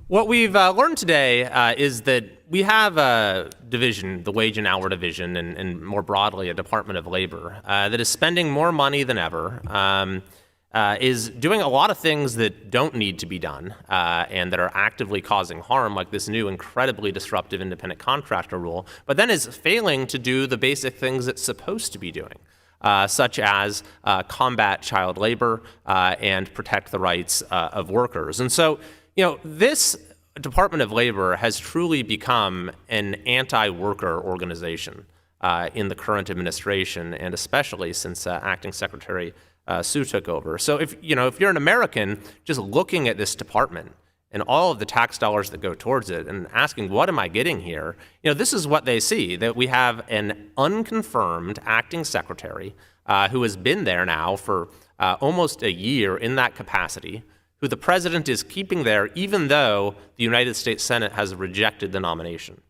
What we've learned today is that we have a division, the Wage and Hour Division, and more broadly a Department of Labor, that is spending more money than ever, is doing a lot of things that don't need to be done and that are actively causing harm, like this new incredibly disruptive independent contractor rule, but then is failing to do the basic things it's supposed to be doing, such as combat child labor and protect the rights of workers. And so, this Department of Labor has truly become an anti-worker organization in the current administration, and especially since Acting Secretary Sue took over. So if you're an American just looking at this department and all of the tax dollars that go towards it and asking, what am I getting here? This is what they see, that we have an unconfirmed acting secretary who has been there now for almost a year in that capacity, who the president is keeping there even though the United States Senate has rejected the nomination.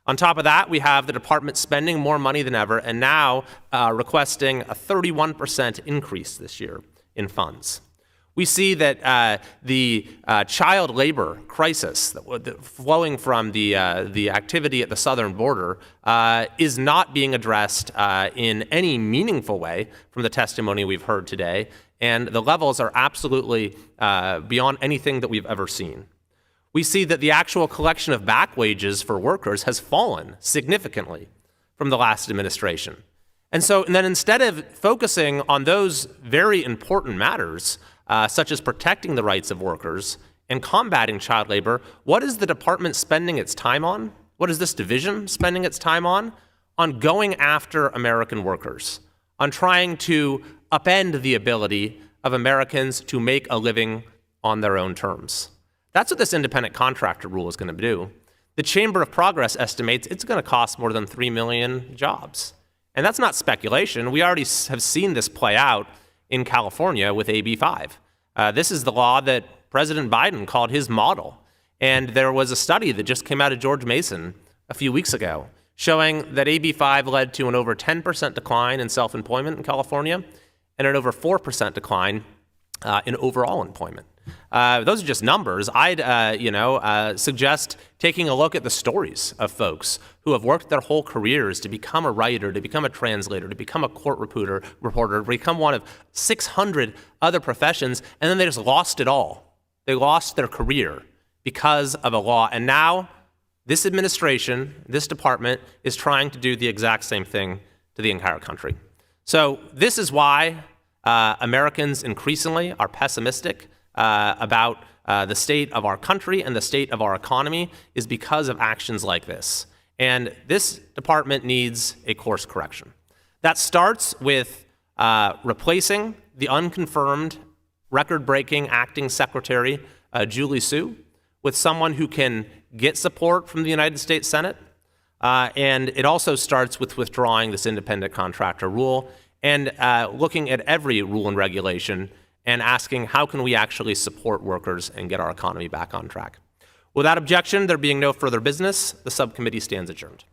On top of that, we have the department spending more money than ever and now requesting a 31% increase this year in funds. We see that the child labor crisis flowing from the activity at the southern border is not being addressed in any meaningful way from the testimony we've heard today, and the levels are absolutely beyond anything that we've ever seen. We see that the actual collection of back wages for workers has fallen significantly from the last administration. And then instead of focusing on those very important matters, such as protecting the rights of workers and combating child labor, what is the department spending its time on? What is this division spending its time on? On going after American workers, on trying to upend the ability of Americans to make a living on their own terms. That's what this independent contractor rule is going to do. The Chamber of Progress estimates it's going to cost more than 3 million jobs. And that's not speculation. We already have seen this play out in California with AB 5. This is the law that President Biden called his model. And there was a study that just came out of George Mason a few weeks ago showing that AB 5 led to an over 10% decline in self-employment in California and an over 4% decline in overall employment. Those are just numbers. I'd suggest taking a look at the stories of folks who have worked their whole careers to become a writer, to become a translator, to become a court reporter, to become one of 600 other professions, and then they just lost it all. They lost their career because of a law. And now this administration, this department, is trying to do the exact same thing to the entire country. So this is why Americans increasingly are pessimistic about the state of our country and the state of our economy, is because of actions like this. And this department needs a course correction. That starts with replacing the unconfirmed, record-breaking acting secretary, Julie Su, with someone who can get support from the United States Senate. And it also starts with withdrawing this independent contractor rule and looking at every rule and regulation and asking, how can we actually support workers and get our economy back on track? Without objection, there being no further business, the subcommittee stands adjourned.